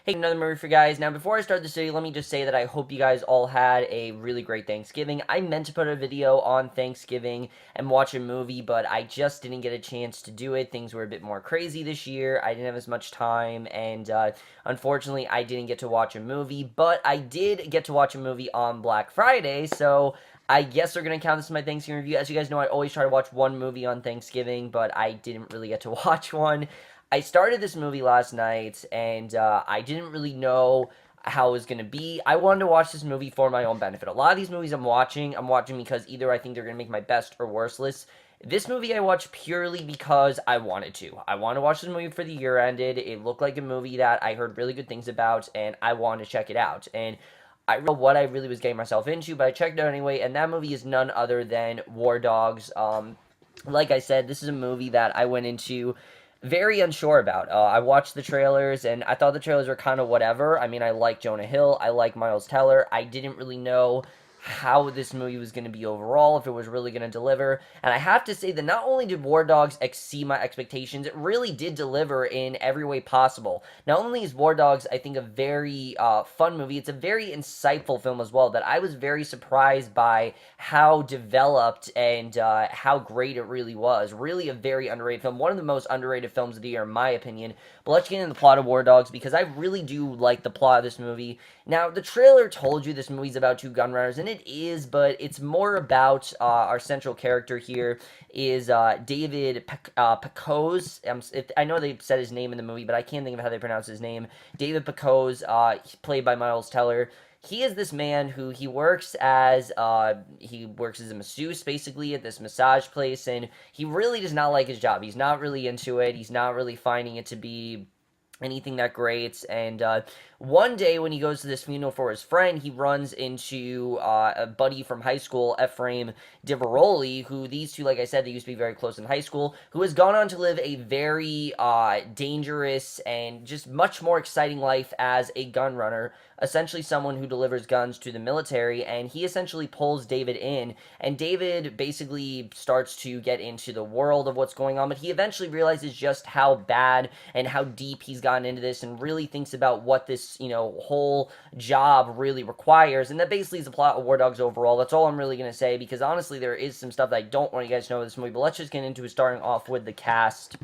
Hey, another movie for you guys. Now, before I start this video, let me just say that I hope you guys all had a really great Thanksgiving. I meant to put a video on Thanksgiving and watch a movie, but I just didn't get a chance to do it. Things were a bit more crazy this year. I didn't have as much time, and unfortunately, I didn't get to watch a movie, but I did get to watch a movie on Black Friday, so I guess we're going to count this as my Thanksgiving review. As you guys know, I always try to watch one movie on Thanksgiving, but I didn't really get to watch one. I started this movie last night, and I didn't really know how it was going to be. I wanted to watch this movie for my own benefit. A lot of these movies I'm watching because either I think they're going to make my best or worst list. This movie I watched purely because I wanted to. I wanted to watch this movie for the year ended. It looked like a movie that I heard really good things about, and I wanted to check it out. And I don't know what I really was getting myself into, but I checked it out anyway, and that movie is none other than War Dogs. Like I said, this is a movie that I went into very unsure about. I watched the trailers, and I thought the trailers were kind of whatever. I mean, I like Jonah Hill, I like Miles Teller. I didn't really know how this movie was going to be overall, if it was really going to deliver. And I have to say that not only did War Dogs exceed my expectations, it really did deliver in every way possible. Not only is War Dogs, I think, a very fun movie, it's a very insightful film as well, that I was very surprised by how developed and how great it really was. Really a very underrated film. One of the most underrated films of the year, in my opinion. But let's get into the plot of War Dogs, because I really do like the plot of this movie. Now, the trailer told you this movie's about two gun runners, and it is, but it's more about our central character here is David Pecose. I know they said his name in the movie, but I can't think of how they pronounce his name. David Pecose, played by Miles Teller. He is this man who he works as a masseuse basically at this massage place, and he really does not like his job. He's not really into it. He's not really finding it to be anything that great. And one day when he goes to this funeral for his friend, he runs into a buddy from high school, Ephraim Diveroli, who these two, like I said, they used to be very close in high school, who has gone on to live a very dangerous and just much more exciting life as a gun runner, essentially someone who delivers guns to the military. And he essentially pulls David in, and David basically starts to get into the world of what's going on, but he eventually realizes just how bad and how deep he's gotten into this, and really thinks about what this, whole job really requires. And that basically is the plot of War Dogs overall. That's all I'm really going to say, because honestly, there is some stuff that I don't want you guys to know of this movie, but let's just get into it, starting off with the cast.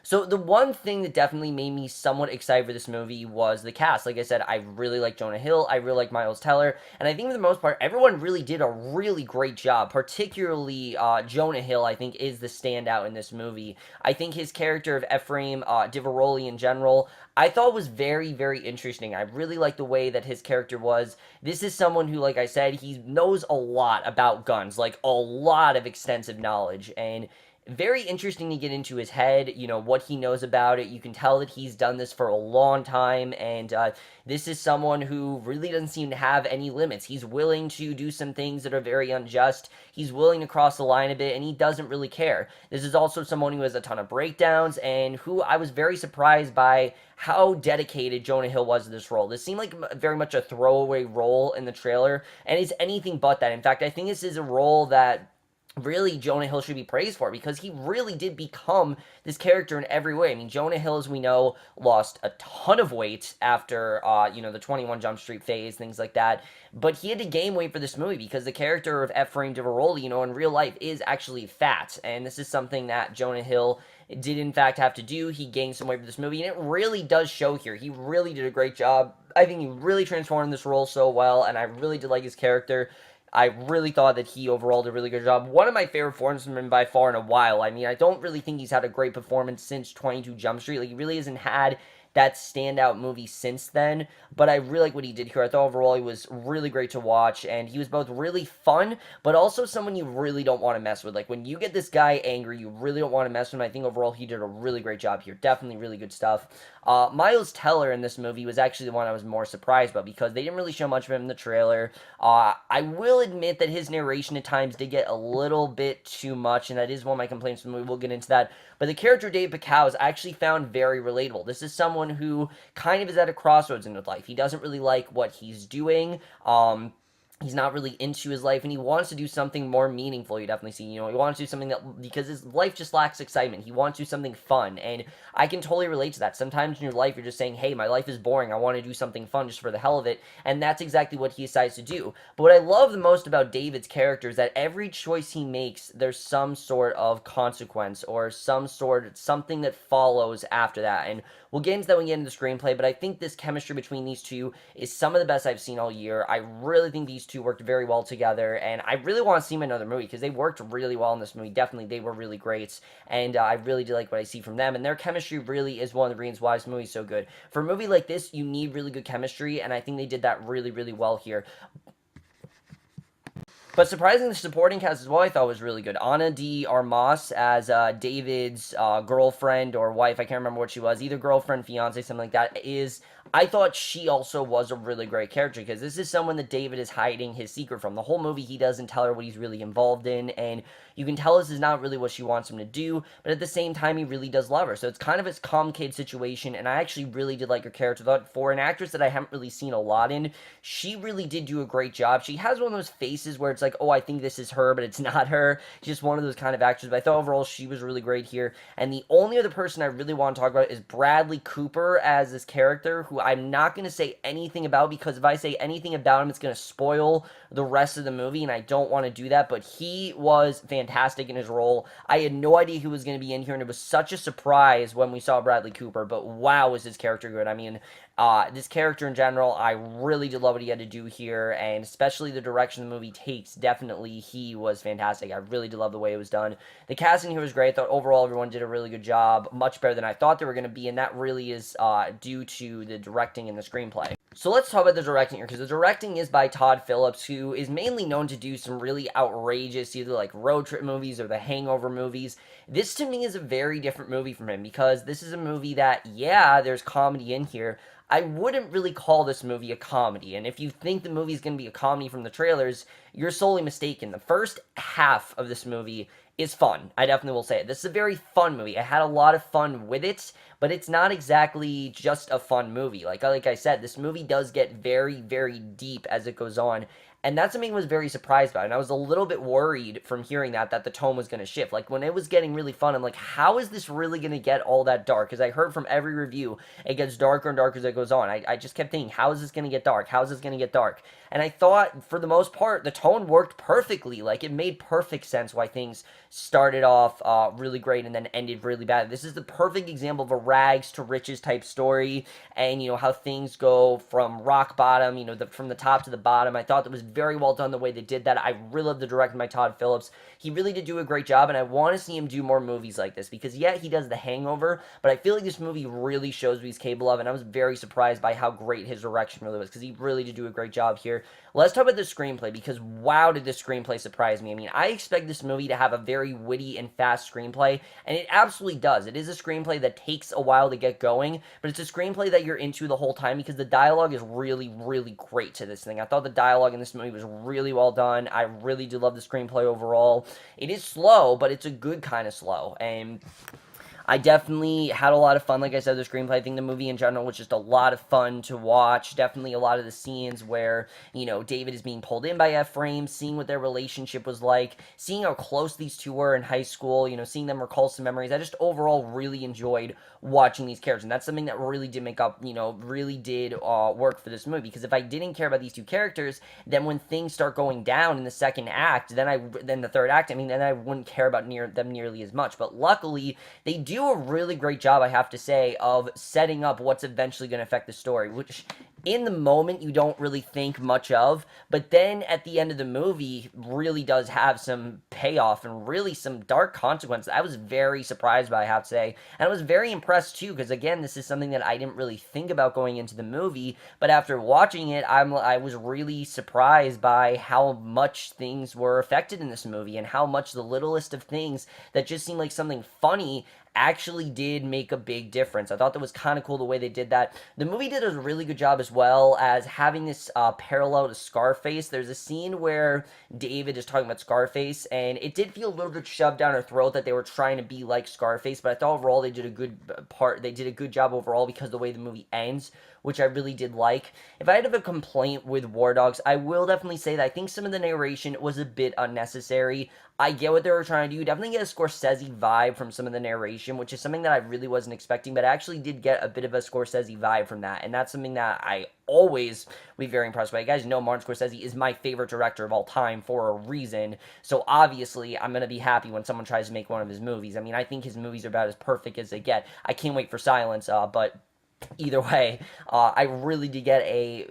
So the one thing that definitely made me somewhat excited for this movie was the cast. Like I said, I really like Jonah Hill, I really like Miles Teller, and I think for the most part, everyone really did a really great job. Particularly Jonah Hill, I think, is the standout in this movie. I think his character of Ephraim Diveroli in general, I thought was very, very interesting. I really like the way that his character was. This is someone who, like I said, he knows a lot about guns, like a lot of extensive knowledge, and very interesting to get into his head, what he knows about it. You can tell that he's done this for a long time, and this is someone who really doesn't seem to have any limits. He's willing to do some things that are very unjust. He's willing to cross the line a bit, and he doesn't really care. This is also someone who has a ton of breakdowns, and who I was very surprised by how dedicated Jonah Hill was to this role. This seemed like very much a throwaway role in the trailer, and it's anything but that. In fact, I think this is a role that really Jonah Hill should be praised for, because he really did become this character in every way. I mean, Jonah Hill, as we know, lost a ton of weight after, the 21 Jump Street phase, things like that. But he had to gain weight for this movie, because the character of Ephraim Diveroli, in real life is actually fat. And this is something that Jonah Hill did in fact have to do. He gained some weight for this movie, and it really does show here. He really did a great job. I think he really transformed this role so well, and I really did like his character. I really thought that he overall did a really good job. One of my favorite performances from him by far in a while. I mean, I don't really think he's had a great performance since 22 Jump Street. Like, he really hasn't had that standout movie since then, but I really like what he did here. I thought overall he was really great to watch, and he was both really fun, but also someone you really don't want to mess with. Like, when you get this guy angry, you really don't want to mess with him. I think overall he did a really great job here. Definitely really good stuff. Miles Teller in this movie was actually the one I was more surprised about, because they didn't really show much of him in the trailer. I will admit that his narration at times did get a little bit too much, and that is one of my complaints with the movie. We'll get into that. But the character Dave Pecause I actually found very relatable. This is someone who kind of is at a crossroads in his life. He doesn't really like what he's doing. he's not really into his life, and he wants to do something more meaningful. You definitely see, he wants to do something that, because his life just lacks excitement, he wants to do something fun. And I can totally relate to that. Sometimes in your life you're just saying, hey, my life is boring, I want to do something fun just for the hell of it, and that's exactly what he decides to do. But what I love the most about David's character is that every choice he makes, there's some sort of consequence, or something that follows after that. And we'll get into that when we get into the screenplay, but I think this chemistry between these two is some of the best I've seen all year. I really think these two worked very well together, and I really want to see them in another movie, because they worked really well in this movie. Definitely, they were really great, and I really do like what I see from them, and their chemistry really is one of the reasons why this movie is so good. For a movie like this, you need really good chemistry, and I think they did that really, really well here. But surprisingly, the supporting cast as well, I thought was really good. Ana de Armas as David's girlfriend or wife. I can't remember what she was. Either girlfriend, fiance, something like that. I thought she also was a really great character, because this is someone that David is hiding his secret from. The whole movie, he doesn't tell her what he's really involved in, and you can tell this is not really what she wants him to do, but at the same time, he really does love her. So it's kind of this complicated situation, and I actually really did like her character. Thought for an actress that I haven't really seen a lot in, she really did do a great job. She has one of those faces where it's like, oh, I think this is her, but it's not her. She's just one of those kind of actors. But I thought overall she was really great here. And the only other person I really want to talk about is Bradley Cooper as this character, who I'm not going to say anything about, because if I say anything about him, it's going to spoil the rest of the movie, and I don't want to do that. But he was fantastic in his role. I had no idea he was going to be in here, and it was such a surprise when we saw Bradley Cooper. But wow, is his character good. I mean, this character in general, I really did love what he had to do here, and especially the direction the movie takes. Definitely, he was fantastic. I really did love the way it was done. The casting here was great. I thought overall everyone did a really good job, much better than I thought they were going to be, and that really is due to the directing and the screenplay. So let's talk about the directing here, because the directing is by Todd Phillips, who is mainly known to do some really outrageous, either like road trip movies or the Hangover movies. This to me is a very different movie from him, because this is a movie that, yeah, there's comedy in here. I wouldn't really call this movie a comedy, and if you think the movie is going to be a comedy from the trailers, you're solely mistaken. The first half of this movie is fun. I definitely will say it. This is a very fun movie. I had a lot of fun with it, but it's not exactly just a fun movie. Like I said, this movie does get very, very deep as it goes on, and that's something I was very surprised by, and I was a little bit worried from hearing that the tone was going to shift. Like, when it was getting really fun, I'm like, how is this really going to get all that dark? Because I heard from every review, it gets darker and darker as it goes on. I just kept thinking, how is this going to get dark? How is this going to get dark? And I thought, for the most part, the tone worked perfectly. Like, it made perfect sense why things started off really great and then ended really bad. This is the perfect example of a rags to riches type story, and, how things go from rock bottom, from the top to the bottom. I thought that was very well done the way they did that. I really love the directing by Todd Phillips. He really did do a great job, and I want to see him do more movies like this, because, yeah, he does The Hangover, but I feel like this movie really shows what he's capable of, and I was very surprised by how great his direction really was, because he really did do a great job here. Let's talk about the screenplay, because wow, did this screenplay surprise me. I mean, I expect this movie to have a very witty and fast screenplay, and it absolutely does. It is a screenplay that takes a while to get going, but it's a screenplay that you're into the whole time, because the dialogue is really, really great to this thing. I thought the dialogue in this movie was really well done. I really do love the screenplay overall. It is slow, but it's a good kind of slow, and I definitely had a lot of fun. Like I said, the screenplay, I think the movie in general was just a lot of fun to watch. Definitely a lot of the scenes where, David is being pulled in by Ephraim, seeing what their relationship was like, seeing how close these two were in high school, seeing them recall some memories. I just overall really enjoyed watching these characters, and that's something that really did make up, really did work for this movie, because if I didn't care about these two characters, then when things start going down in the second act, then the third act, then I wouldn't care about them nearly as much. But luckily, they do a really great job, I have to say, of setting up what's eventually going to affect the story, which in the moment you don't really think much of, but then at the end of the movie really does have some payoff and really some dark consequences. I was very surprised by, I have to say, and I was very impressed too, because again, this is something that I didn't really think about going into the movie, but after watching it, I was really surprised by how much things were affected in this movie, and how much the littlest of things that just seemed like something funny actually did make a big difference. I thought that was kind of cool the way they did that. The movie did a really good job as well as having this parallel to Scarface. There's a scene where David is talking about Scarface, and it did feel a little bit shoved down her throat that they were trying to be like Scarface, but I thought overall they did a good they did a good job overall because of the way the movie ends, which I really did like. If I had a complaint with War Dogs, I will definitely say that I think some of the narration was a bit unnecessary. I get what they were trying to do. You definitely get a Scorsese vibe from some of the narration, which is something that I really wasn't expecting, but I actually did get a bit of a Scorsese vibe from that, and that's something that I always be very impressed by. You guys know Martin Scorsese is my favorite director of all time for a reason, so obviously I'm going to be happy when someone tries to make one of his movies. I mean, I think his movies are about as perfect as they get. I can't wait for Silence, but either way, I really did get a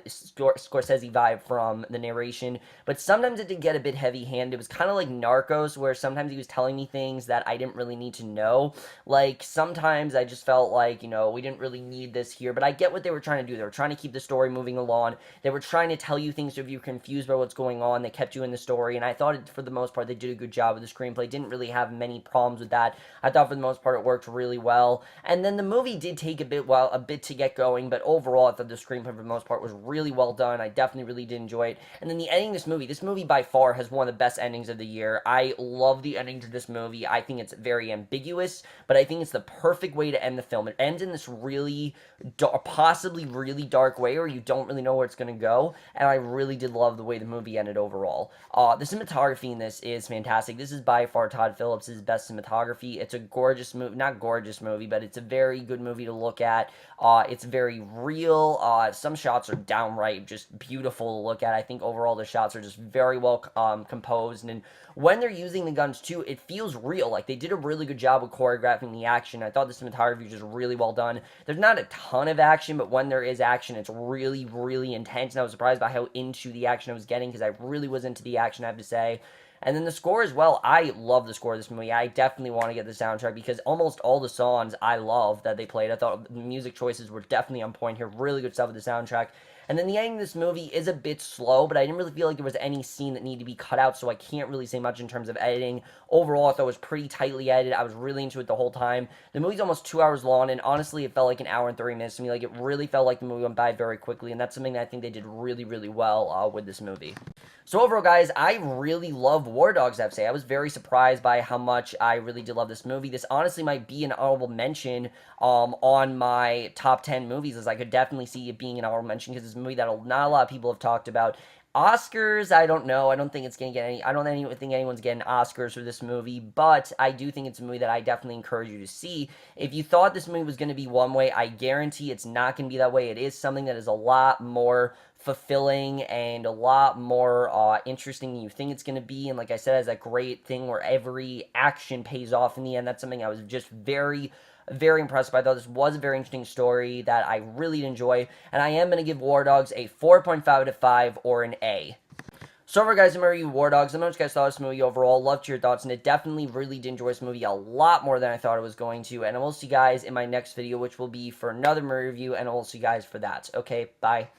Scorsese vibe from the narration, but sometimes it did get a bit heavy-handed. It was kind of like Narcos, where sometimes he was telling me things that I didn't really need to know. Like, sometimes I just felt like, you know, we didn't really need this here, but I get what they were trying to do. They were trying to keep the story moving along. They were trying to tell you things if you're confused by what's going on. They kept you in the story, and I thought, for the most part, they did a good job with the screenplay. Didn't really have many problems with that. I thought, for the most part, it worked really well. And then the movie did take a bit to get going, but overall I thought the screenplay for the most part was really well done. I definitely really did enjoy it. And then the ending of this movie by far has one of the best endings of the year. I love the ending to this movie. I think it's very ambiguous, but I think it's the perfect way to end the film. It ends in this really possibly really dark way where you don't really know where it's going to go, and I really did love the way the movie ended overall. The cinematography in this is fantastic. This is by far Todd Phillips' best cinematography. It's a gorgeous movie, not gorgeous movie, but it's a very good movie to look at. It's very real. Some shots are downright just beautiful to look at. I think overall the shots are just very well composed, and when they're using the guns too, it feels real. Like, they did a really good job with choreographing the action. I thought the cinematography was just really well done. There's not a ton of action, but when there is action, it's really, really intense, and I was surprised by how into the action I was getting, because I really was into the action, I have to say. And then the score as well. I love the score of this movie. I definitely want to get the soundtrack because almost all the songs I love that they played. I thought the music choices were definitely on point here. Really good stuff with the soundtrack. And then the ending of this movie is a bit slow, but I didn't really feel like there was any scene that needed to be cut out, so I can't really say much in terms of editing. Overall, I thought it was pretty tightly edited. I was really into it the whole time. The movie's almost 2 hours long, and honestly, it felt like an hour and 30 minutes to me. Like, it really felt like the movie went by very quickly, and that's something that I think they did really, really well with this movie. So overall, guys, I really love War Dogs, I have to say. I was very surprised by how much I really did love this movie. This honestly might be an honorable mention on my top 10 movies, as I could definitely see it being an honorable mention, because it's a movie that not a lot of people have talked about. Oscars, I don't know. I don't think it's going to get any. I don't think anyone's getting Oscars for this movie, but I do think it's a movie that I definitely encourage you to see. If you thought this movie was going to be one way, I guarantee it's not going to be that way. It is something that is a lot more fulfilling and a lot more interesting than you think it's going to be. And like I said, it's a great thing where every action pays off in the end. That's something I was just very impressed by. I thought this was a very interesting story that I really enjoy, and I am going to give War Dogs a 4.5 out of 5 or an A. So overall, guys, I'm going to review War Dogs. I don't know what you guys thought of this movie overall. Loved your thoughts, and it definitely really did enjoy this movie a lot more than I thought it was going to, and I will see you guys in my next video, which will be for another movie review, and I will see you guys for that. Okay, bye.